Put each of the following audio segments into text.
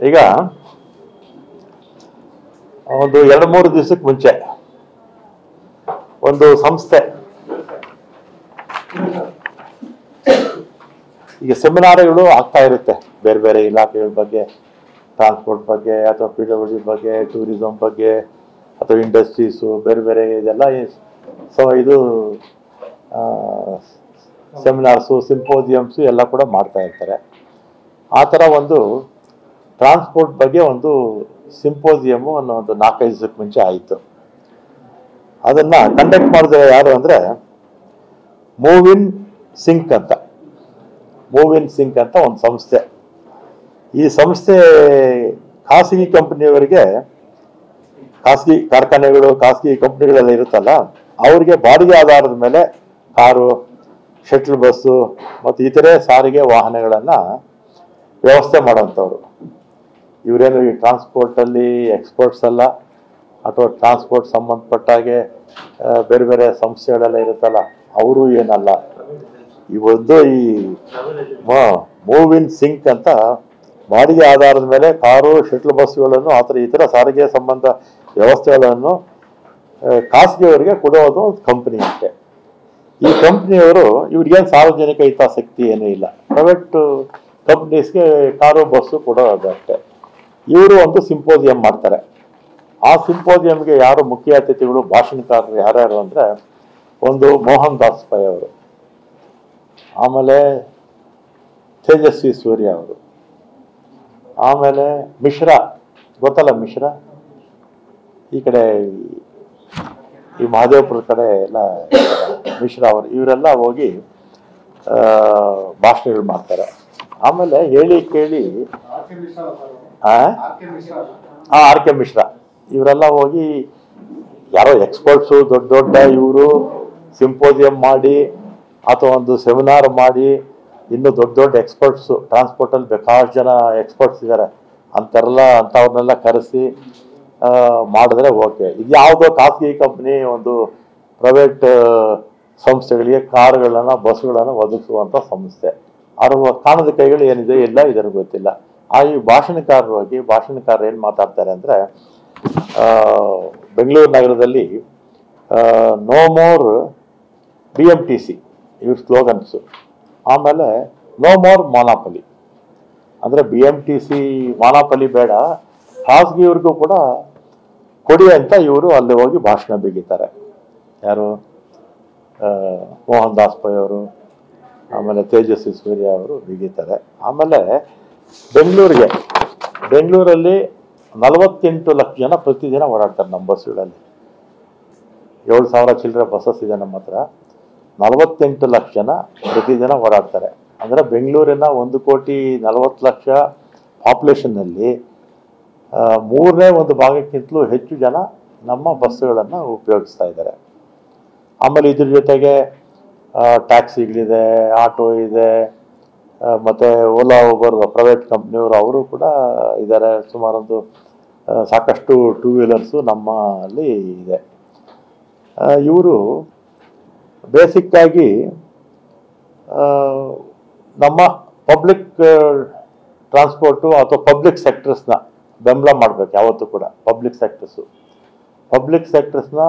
ಈಗ ಒಂದು 2-3 ದಿವಸಕ್ಕೆ ಮುಂಚೆ ಒಂದು ಸಂಸ್ಥೆ ಈಗ ಸೆಮಿನಾರ್ಗಳು ಆಗ್ತಾ ಇರುತ್ತೆ ಬೇರೆ ಬೇರೆ ಇಲಾಖೆಗಳ ಬಗ್ಗೆ, ಟ್ರಾನ್ಸ್ಪೋರ್ಟ್ ಬಗ್ಗೆ ಅಥವಾ PWD ಬಗ್ಗೆ, ಟೂರಿಸಂ ಬಗ್ಗೆ ಅಥವಾ ಇಂಡಸ್ಟ್ರೀಸು ಬೇರೆ ಬೇರೆ ಇದೆಲ್ಲ ಇದು ಸೆಮಿನಾರ್ಸು ಸಿಂಪೋಸಿಯಮ್ಸು ಎಲ್ಲ ಕೂಡ ಮಾಡ್ತಾ ಇರ್ತಾರೆ. ಆ ಥರ ಒಂದು ಟ್ರಾನ್ಸ್ಪೋರ್ಟ್ ಬಗ್ಗೆ ಒಂದು ಸಿಂಪೋಸಿಯಮು ಅನ್ನೋ ಒಂದು 4-5 ದಿವಸಕ್ಕೆ ಮುಂಚೆ ಆಯಿತು. ಅದನ್ನು ಕಂಡಕ್ಟ್ ಮಾಡಿದ್ರೆ ಯಾರು ಅಂದರೆ ಮೂವ್ ಇನ್ ಸಿಂಕ್ ಅಂತ ಒಂದು ಸಂಸ್ಥೆ. ಈ ಸಂಸ್ಥೆ ಖಾಸಗಿ ಕಂಪನಿಯವರಿಗೆ, ಖಾಸಗಿ ಕಾರ್ಖಾನೆಗಳು, ಖಾಸಗಿ ಕಂಪನಿಗಳೆಲ್ಲ ಇರುತ್ತಲ್ಲ, ಅವ್ರಿಗೆ ಬಾಡಿಗೆ ಆಧಾರದ ಮೇಲೆ ಕಾರು, ಶಟಲ್ ಬಸ್ಸು ಮತ್ತು ಇತರೆ ಸಾರಿಗೆ ವಾಹನಗಳನ್ನು ವ್ಯವಸ್ಥೆ ಮಾಡೋಂಥವ್ರು. ಇವರೇನು ಈ ಟ್ರಾನ್ಸ್ಪೋರ್ಟಲ್ಲಿ ಎಕ್ಸ್ಪರ್ಟ್ಸ್ ಅಲ್ಲ, ಅಥವಾ ಟ್ರಾನ್ಸ್ಪೋರ್ಟ್ ಸಂಬಂಧಪಟ್ಟಾಗೆ ಬೇರೆ ಬೇರೆ ಸಂಸ್ಥೆಗಳೆಲ್ಲ ಇರುತ್ತಲ್ಲ, ಅವರು ಏನಲ್ಲ. ಇವತ್ತು ಈ ಮೂವ್ ಇನ್ ಸಿಂಕ್ ಅಂತ ಬಾಡಿಗೆ ಆಧಾರದ ಮೇಲೆ ಕಾರು, ಶಟಲ್ ಬಸ್ಸುಗಳನ್ನು ಆ ಥರ ಇತರ ಸಾರಿಗೆ ಸಂಬಂಧ ವ್ಯವಸ್ಥೆಗಳನ್ನು ಖಾಸಗಿಯವರಿಗೆ ಕೊಡೋದು ಒಂದು ಕಂಪನಿ ಅಷ್ಟೇ. ಈ ಕಂಪ್ನಿಯವರು ಇವ್ರಿಗೇನು ಸಾರ್ವಜನಿಕ ಹಿತಾಸಕ್ತಿ ಏನೂ ಇಲ್ಲ, ಪ್ರೈವೇಟ್ ಕಂಪ್ನೀಸ್ಗೆ ಕಾರು ಬಸ್ಸು ಕೊಡೋದು ಅಷ್ಟೇ. ಇವರು ಒಂದು ಸಿಂಪೋಸಿಯಂ ಮಾಡ್ತಾರೆ. ಆ ಸಿಂಪೋಸಿಯಂಗೆ ಯಾರು ಮುಖ್ಯ ಅತಿಥಿಗಳು, ಭಾಷಣಕಾರರು ಯಾರ್ಯಾರು ಅಂದರೆ ಒಂದು ಮೋಹನ್ ದಾಸ್ ಪೈ ಅವರು, ಆಮೇಲೆ ತೇಜಸ್ವಿ ಸೂರ್ಯ ಅವರು, ಆಮೇಲೆ ಮಿಶ್ರಾ, ಗೊತ್ತಲ್ಲ ಮಿಶ್ರಾ, ಈ ಕಡೆ ಈ ಮಹದೇವಪುರ ಕಡೆ ಎಲ್ಲ ಮಿಶ್ರಾ ಅವರು, ಇವರೆಲ್ಲ ಹೋಗಿ ಭಾಷಣಗಳು ಮಾಡ್ತಾರೆ. ಆಮೇಲೆ ಹೇಳಿ ಕೇಳಿ ಆರ್ ಕೆ ಮಿಶ್ರಾ ಇವರೆಲ್ಲ ಹೋಗಿ ಯಾರೋ ಎಕ್ಸ್ಪರ್ಟ್ಸು ದೊಡ್ಡ ದೊಡ್ಡ ಇವರು ಸಿಂಪೋಸಿಯಂ ಮಾಡಿ ಅಥವಾ ಒಂದು ಸೆಮಿನಾರ್ ಮಾಡಿ, ಇನ್ನು ದೊಡ್ಡ ದೊಡ್ಡ ಎಕ್ಸ್ಪರ್ಟ್ಸು ಟ್ರಾನ್ಸ್ಪೋರ್ಟಲ್ಲಿ ಬೇಕಾಷ್ಟು ಜನ ಎಕ್ಸ್ಪರ್ಟ್ಸ್ ಇದ್ದಾರೆ, ಅಂಥವ್ರನ್ನೆಲ್ಲ ಕರೆಸಿ ಮಾಡಿದ್ರೆ ಓಕೆ. ಇದು ಯಾವುದೋ ಖಾಸಗಿ ಕಂಪ್ನಿ ಒಂದು ಪ್ರೈವೇಟ್ ಸಂಸ್ಥೆಗಳಿಗೆ ಕಾರುಗಳನ್ನು, ಬಸ್ಸುಗಳನ್ನು ಒದಗಿಸುವಂಥ ಸಂಸ್ಥೆ. ಅವ್ರ ಕಾಣದ ಕೈಗಳು ಏನಿದೆ ಇಲ್ಲ, ಇದರ ಗೊತ್ತಿಲ್ಲ. ಈ ಭಾಷಣಕಾರರು ಏನು ಮಾತಾಡ್ತಾರೆ ಅಂದರೆ, ಬೆಂಗಳೂರು ನಗರದಲ್ಲಿ ನೋ ಮೋರ್ BMTC ಇವ್ರ ಸ್ಲೋಗನ್ಸು. ಆಮೇಲೆ ನೋ ಮೋರ್ ಮಾನಾಪಲಿ, ಅಂದರೆ BMTC ಮಾನಾಪಲಿ ಬೇಡ, ಖಾಸಗಿಯವ್ರಿಗೂ ಕೂಡ ಕೊಡಿ ಅಂತ ಇವರು ಅಲ್ಲಿ ಹೋಗಿ ಭಾಷಣ ಬಿಗಿತಾರೆ. ಯಾರು? ಮೋಹನ್ ದಾಸ್ ಪೈ ಅವರು, ಆಮೇಲೆ ತೇಜಸ್ವಿ ಸೂರ್ಯ ಅವರು ಬಿಗಿತಾರೆ. ಆಮೇಲೆ ಬೆಂಗಳೂರಲ್ಲಿ 48 ಲಕ್ಷ ಜನ ಪ್ರತಿದಿನ ಓಡಾಡ್ತಾರೆ ನಮ್ಮ ಬಸ್ಸುಗಳಲ್ಲಿ. 7,000 ಚಿಲ್ಲರೆ ಬಸ್ಸಸ್ ಇದೆ ನಮ್ಮ ಹತ್ರ. 48 ಲಕ್ಷ ಜನ ಪ್ರತಿದಿನ ಓಡಾಡ್ತಾರೆ. ಅಂದರೆ ಬೆಂಗಳೂರಿನ 1,40,00,000 ಪಾಪ್ಯುಲೇಷನ್ನಲ್ಲಿ 1/3 ಭಾಗಕ್ಕಿಂತಲೂ ಹೆಚ್ಚು ಜನ ನಮ್ಮ ಬಸ್ಸುಗಳನ್ನು ಉಪಯೋಗಿಸ್ತಾ ಇದ್ದಾರೆ. ಆಮೇಲೆ ಇದ್ರ ಜೊತೆಗೆ ಟ್ಯಾಕ್ಸಿಗಳಿದೆ, ಆಟೋ ಇದೆ, ಮತ್ತು ಓಲಾ ಊಬರ್ ಪ್ರೈವೇಟ್ ಕಂಪ್ನಿಯವರು ಅವರು ಕೂಡ ಇದ್ದಾರೆ. ಸುಮಾರೊಂದು ಸಾಕಷ್ಟು ಟೂ ವೀಲರ್ಸು ನಮ್ಮಲ್ಲಿ ಇದೆ. ಇವರು ಬೇಸಿಕ್ಕಾಗಿ ನಮ್ಮ ಪಬ್ಲಿಕ್ ಟ್ರಾನ್ಸ್ಪೋರ್ಟು ಅಥವಾ ಪಬ್ಲಿಕ್ ಸೆಕ್ಟರ್ಸ್ನ ಬೆಂಬಲ ಮಾಡಬೇಕು. ಯಾವತ್ತೂ ಕೂಡ ಪಬ್ಲಿಕ್ ಸೆಕ್ಟರ್ಸ್ನ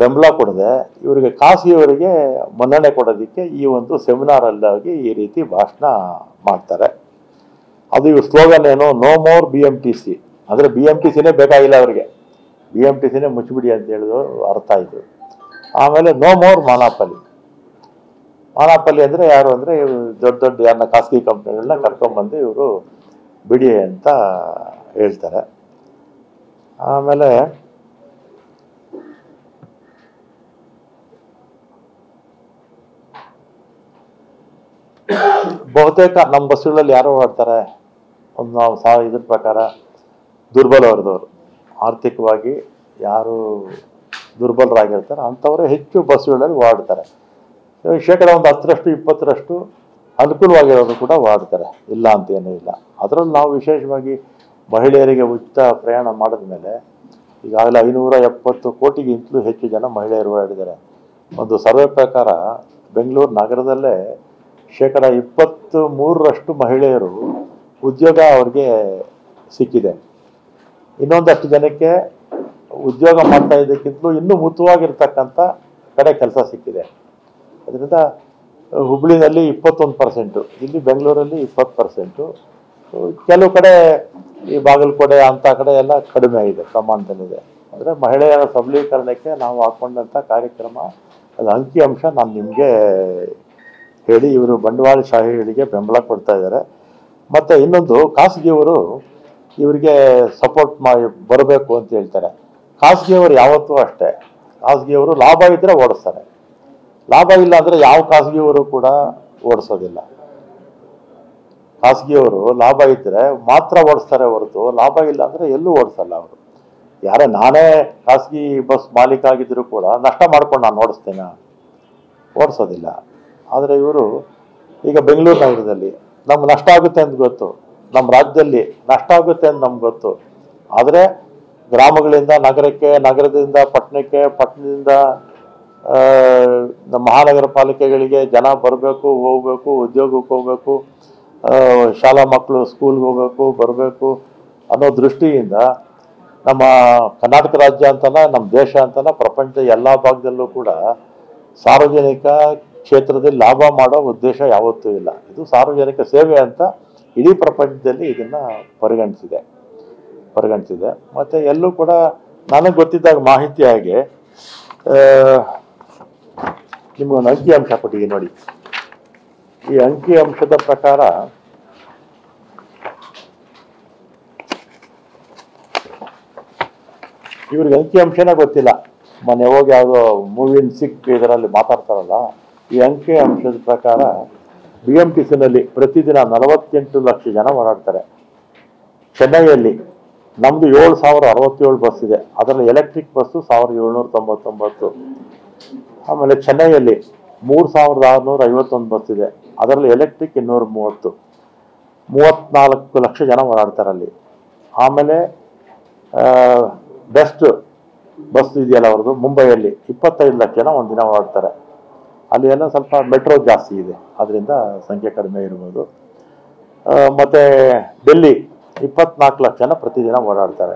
ಬೆಂಬಲ ಕೊಡದೆ ಇವರಿಗೆ ಖಾಸಗಿಯವರಿಗೆ ಮನ್ನಣೆ ಕೊಡೋದಕ್ಕೆ ಈ ಒಂದು ಸೆಮಿನಾರಲ್ಲಾಗಿ ಈ ರೀತಿ ಭಾಷಣ ಮಾಡ್ತಾರೆ. ಅದು ಇವ್ರ ಸ್ಲೋಗನ್ ಏನು? No more BMTC. ಅಂದರೆ BMTCನೇ ಬೇಕಾಗಿಲ್ಲ ಅವರಿಗೆ, BMTCನೇ ಮುಚ್ಚಿಬಿಡಿ ಅಂತ ಹೇಳಿದ್ರು ಅರ್ಥ ಆಯಿತು. ಆಮೇಲೆ ನೋ ಮೋರ್ ಮಾನಾಪಲಿ ಅಂದರೆ ಯಾರು ಅಂದರೆ ದೊಡ್ಡ ದೊಡ್ಡ ಯಾರನ್ನ ಖಾಸಗಿ ಕಂಪ್ನಿಗಳನ್ನ ಕರ್ಕೊಂಡ್ಬಂದು ಇವರು ಬಿಡಿ ಅಂತ ಹೇಳ್ತಾರೆ. ಆಮೇಲೆ ಬಹುತೇಕ ನಮ್ಮ ಬಸ್ಸುಗಳಲ್ಲಿ ಯಾರು ಓಡಾಡ್ತಾರೆ, ಒಂದು ನಾವು ಇದ್ರ ಪ್ರಕಾರ ದುರ್ಬಲವರ್ದವರು, ಆರ್ಥಿಕವಾಗಿ ಯಾರು ದುರ್ಬಲರಾಗಿರ್ತಾರೆ ಅಂಥವರೇ ಹೆಚ್ಚು ಬಸ್ಸುಗಳಲ್ಲಿ ಓಡಾಡ್ತಾರೆ. ಶೇಕಡ ಒಂದು 10%, 20% ಅನುಕೂಲವಾಗಿರೋರು ಕೂಡ ಓಡಾಡ್ತಾರೆ, ಇಲ್ಲ ಅಂತೇನೂ ಇಲ್ಲ. ಅದರಲ್ಲಿ ನಾವು ವಿಶೇಷವಾಗಿ ಮಹಿಳೆಯರಿಗೆ ಉಚಿತ ಪ್ರಯಾಣ ಮಾಡಿದ ಮೇಲೆ ಈಗಾಗಲೇ 570 ಕೋಟಿಗಿಂತಲೂ ಹೆಚ್ಚು ಜನ ಮಹಿಳೆಯರು ಓಡಾಡಿದ್ದಾರೆ. ಒಂದು ಸರ್ವೆ ಪ್ರಕಾರ ಬೆಂಗಳೂರು ನಗರದಲ್ಲೇ ಶೇಕಡ 23% ಮಹಿಳೆಯರು ಉದ್ಯೋಗ ಅವ್ರಿಗೆ ಸಿಕ್ಕಿದೆ. ಇನ್ನೊಂದಷ್ಟು ಜನಕ್ಕೆ ಉದ್ಯೋಗ ಮಾಡ್ತಾ ಇದ್ದಕ್ಕಿಂತಲೂ ಇನ್ನೂ ಮುತುವಾಗಿರ್ತಕ್ಕಂಥ ಕಡೆ ಕೆಲಸ ಸಿಕ್ಕಿದೆ. ಅದರಿಂದ ಹುಬ್ಳಿನಲ್ಲಿ 21%, ಇಲ್ಲಿ ಬೆಂಗಳೂರಲ್ಲಿ 20%, ಕೆಲವು ಕಡೆ ಈ ಬಾಗಲಕೋಟೆ ಅಂಥ ಕಡೆ ಎಲ್ಲ ಕಡಿಮೆ ಆಗಿದೆ, ಪ್ರಮಾಣದಲ್ಲಿದೆ. ಅಂದರೆ ಮಹಿಳೆಯರ ಸಬಲೀಕರಣಕ್ಕೆ ನಾವು ಹಾಕ್ಕೊಂಡಂಥ ಕಾರ್ಯಕ್ರಮ, ಅದು ಅಂಕಿಅಂಶ ನಾನು ನಿಮಗೆ ಹೇಳಿ ಇವರು ಬಂಡವಾಳಶಾಹಿಗಳಿಗೆ ಬೆಂಬಲ ಕೊಡ್ತಾ ಇದ್ದಾರೆ. ಮತ್ತು ಇನ್ನೊಂದು, ಖಾಸಗಿಯವರು ಇವರಿಗೆ ಸಪೋರ್ಟ್ ಮಾಡಿ ಬರಬೇಕು ಅಂತ ಹೇಳ್ತಾರೆ. ಖಾಸಗಿಯವರು ಯಾವತ್ತೂ ಅಷ್ಟೇ, ಖಾಸಗಿಯವರು ಲಾಭ ಇದ್ದರೆ ಓಡಿಸ್ತಾರೆ, ಲಾಭ ಇಲ್ಲ ಅಂದರೆ ಯಾವ ಖಾಸಗಿಯವರು ಕೂಡ ಓಡಿಸೋದಿಲ್ಲ. ಖಾಸಗಿಯವರು ಲಾಭ ಇದ್ದರೆ ಮಾತ್ರ ಓಡಿಸ್ತಾರೆ ಹೊರತು ಲಾಭ ಇಲ್ಲ ಅಂದರೆ ಎಲ್ಲೂ ಓಡಿಸಲ್ಲ ಅವರು. ಯಾರೇ ನಾನೇ ಖಾಸಗಿ ಬಸ್ ಮಾಲೀಕ ಆಗಿದ್ದರೂ ಕೂಡ ನಷ್ಟ ಮಾಡ್ಕೊಂಡು ನಾನು ಓಡಿಸ್ತೇನೆ, ಓಡಿಸೋದಿಲ್ಲ. ಆದರೆ ಇವರು ಈಗ ಬೆಂಗಳೂರು ನಗರದಲ್ಲಿ ನಮ್ಗೆ ನಷ್ಟ ಆಗುತ್ತೆ ಅಂತ ಗೊತ್ತು, ನಮ್ಮ ರಾಜ್ಯದಲ್ಲಿ ನಷ್ಟ ಆಗುತ್ತೆ ಅಂತ ನಮ್ಗೆ ಗೊತ್ತು. ಆದರೆ ಗ್ರಾಮಗಳಿಂದ ನಗರಕ್ಕೆ, ನಗರದಿಂದ ಪಟ್ಟಣಕ್ಕೆ, ಪಟ್ಟಣದಿಂದ ನಮ್ಮ ಮಹಾನಗರ ಪಾಲಿಕೆಗಳಿಗೆ ಜನ ಬರಬೇಕು, ಹೋಗ್ಬೇಕು, ಉದ್ಯೋಗಕ್ಕೆ ಹೋಗ್ಬೇಕು, ಶಾಲಾ ಮಕ್ಕಳು ಸ್ಕೂಲ್ಗೆ ಹೋಗ್ಬೇಕು, ಬರಬೇಕು ಅನ್ನೋ ದೃಷ್ಟಿಯಿಂದ ನಮ್ಮ ಕರ್ನಾಟಕ ರಾಜ್ಯ ಅಂತಲ್ಲ, ನಮ್ಮ ದೇಶ ಅಂತಲ್ಲ, ಪ್ರಪಂಚದ ಎಲ್ಲ ಭಾಗದಲ್ಲೂ ಕೂಡ ಸಾರ್ವಜನಿಕ ಕ್ಷೇತ್ರದಲ್ಲಿ ಲಾಭ ಮಾಡೋ ಉದ್ದೇಶ ಯಾವತ್ತೂ ಇಲ್ಲ. ಇದು ಸಾರ್ವಜನಿಕ ಸೇವೆ ಅಂತ ಇಡೀ ಪ್ರಪಂಚದಲ್ಲಿ ಇದನ್ನು ಪರಿಗಣಿಸಿದೆ. ಮತ್ತು ಎಲ್ಲೂ ಕೂಡ ನನಗೆ ಗೊತ್ತಿದ್ದಾಗ ಮಾಹಿತಿ ಹಾಗೆ ನಿಮಗೊಂದು ಅಂಕಿಅಂಶ ಕೊಟ್ಟಿದ್ದೀನಿ ನೋಡಿ. ಈ ಅಂಕಿಅಂಶದ ಪ್ರಕಾರ ಇವ್ರಿಗೆ ಅಂಕಿಅಂಶನೇ ಗೊತ್ತಿಲ್ಲ. ಮೊನ್ನೆ ಹೋಗಿ ಯಾವುದೋ ಮೂವಿನ್ ಸಿಕ್ ಇದರಲ್ಲಿ ಮಾತಾಡ್ತಾರಲ್ಲ, ಈ ಅಂಕಿಅಂಶದ ಪ್ರಕಾರ BMTCನಲ್ಲಿ ಪ್ರತಿದಿನ 48 ಲಕ್ಷ ಜನ ಓಡಾಡ್ತಾರೆ. ಚೆನ್ನೈಯಲ್ಲಿ ನಮ್ಮದು 7,067 ಬಸ್ ಇದೆ, ಅದರಲ್ಲಿ ಎಲೆಕ್ಟ್ರಿಕ್ ಬಸ್ಸು 1,799. ಆಮೇಲೆ ಚೆನ್ನೈಯಲ್ಲಿ 3,651 ಬಸ್ ಇದೆ, ಅದರಲ್ಲಿ ಎಲೆಕ್ಟ್ರಿಕ್ 230. 34 ಲಕ್ಷ ಜನ ಓಡಾಡ್ತಾರೆ ಅಲ್ಲಿ. ಆಮೇಲೆ ಬೆಸ್ಟ್ ಬಸ್ ಇದೆಯಲ್ಲ ಅವ್ರದ್ದು, ಮುಂಬೈಯಲ್ಲಿ 25 ಲಕ್ಷ ಜನ ಒಂದಿನ ಓಡಾಡ್ತಾರೆ. ಅಲ್ಲಿ ಎಲ್ಲ ಸ್ವಲ್ಪ ಮೆಟ್ರೋ ಜಾಸ್ತಿ ಇದೆ, ಅದರಿಂದ ಸಂಖ್ಯೆ ಕಡಿಮೆ ಇರ್ಬೋದು. ಮತ್ತು ಡೆಲ್ಲಿ 24 ಲಕ್ಷ ಜನ ಪ್ರತಿದಿನ ಓಡಾಡ್ತಾರೆ.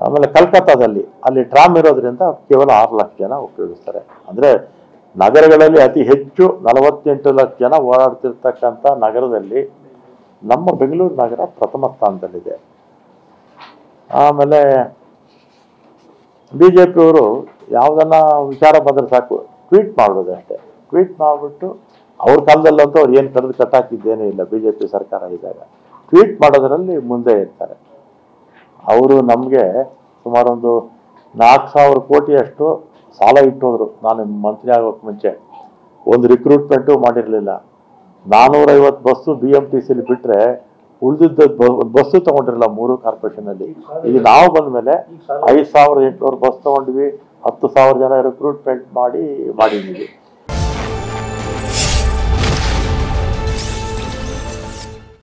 ಆಮೇಲೆ ಕಲ್ಕತ್ತಾದಲ್ಲಿ ಅಲ್ಲಿ ಟ್ರಾಮ್ ಇರೋದ್ರಿಂದ ಕೇವಲ 6 ಲಕ್ಷ ಜನ ಉಪಯೋಗಿಸ್ತಾರೆ. ಅಂದರೆ ನಗರಗಳಲ್ಲಿ ಅತಿ ಹೆಚ್ಚು 48 ಲಕ್ಷ ಜನ ಓಡಾಡ್ತಿರ್ತಕ್ಕಂಥ ನಗರದಲ್ಲಿ ನಮ್ಮ ಬೆಂಗಳೂರು ನಗರ ಪ್ರಥಮ ಸ್ಥಾನದಲ್ಲಿದೆ. ಆಮೇಲೆ BJPಯವರು ಯಾವುದನ್ನ ವಿಚಾರ ಬಂದರೆ ಸಾಕು ಟ್ವೀಟ್ ಮಾಡೋದು ಅಷ್ಟೇ. ಟ್ವೀಟ್ ಮಾಡಿಬಿಟ್ಟು ಅವ್ರ ಕಾಲದಲ್ಲಂತೂ ಅವ್ರು ಏನು ಕರೆದು ಕಟ್ಟಾಕಿದ್ದೇನೂ ಇಲ್ಲ. BJP ಸರ್ಕಾರ ಇದ್ದಾಗ ಟ್ವೀಟ್ ಮಾಡೋದರಲ್ಲಿ ಮುಂದೆ ಇರ್ತಾರೆ. ಅವರು ನಮಗೆ ಸುಮಾರು ಒಂದು 4,000 ಕೋಟಿಯಷ್ಟು ಸಾಲ ಇಟ್ಟೋದ್ರು. ನಾನು ಮಂತ್ರಿ ಆಗೋಕ್ಕೆ ಮುಂಚೆ ಒಂದು ರಿಕ್ರೂಟ್ಮೆಂಟು ಮಾಡಿರಲಿಲ್ಲ. 450 ಬಸ್ಸು BMTCಲಿ ಬಿಟ್ಟರೆ ಉಳಿದಿದ್ದ ಬಸ್ಸು ತೊಗೊಂಡಿರಲಿಲ್ಲ 3 ಕಾರ್ಪೊರೇಷನಲ್ಲಿ. ಈಗ ನಾವು ಬಂದ ಮೇಲೆ 5,800 ಬಸ್ ತೊಗೊಂಡ್ವಿ, 10,000 ಜನ ರಿಕ್ರೂಟ್ಮೆಂಟ್ ಮಾಡಿದ್ದೀವಿ.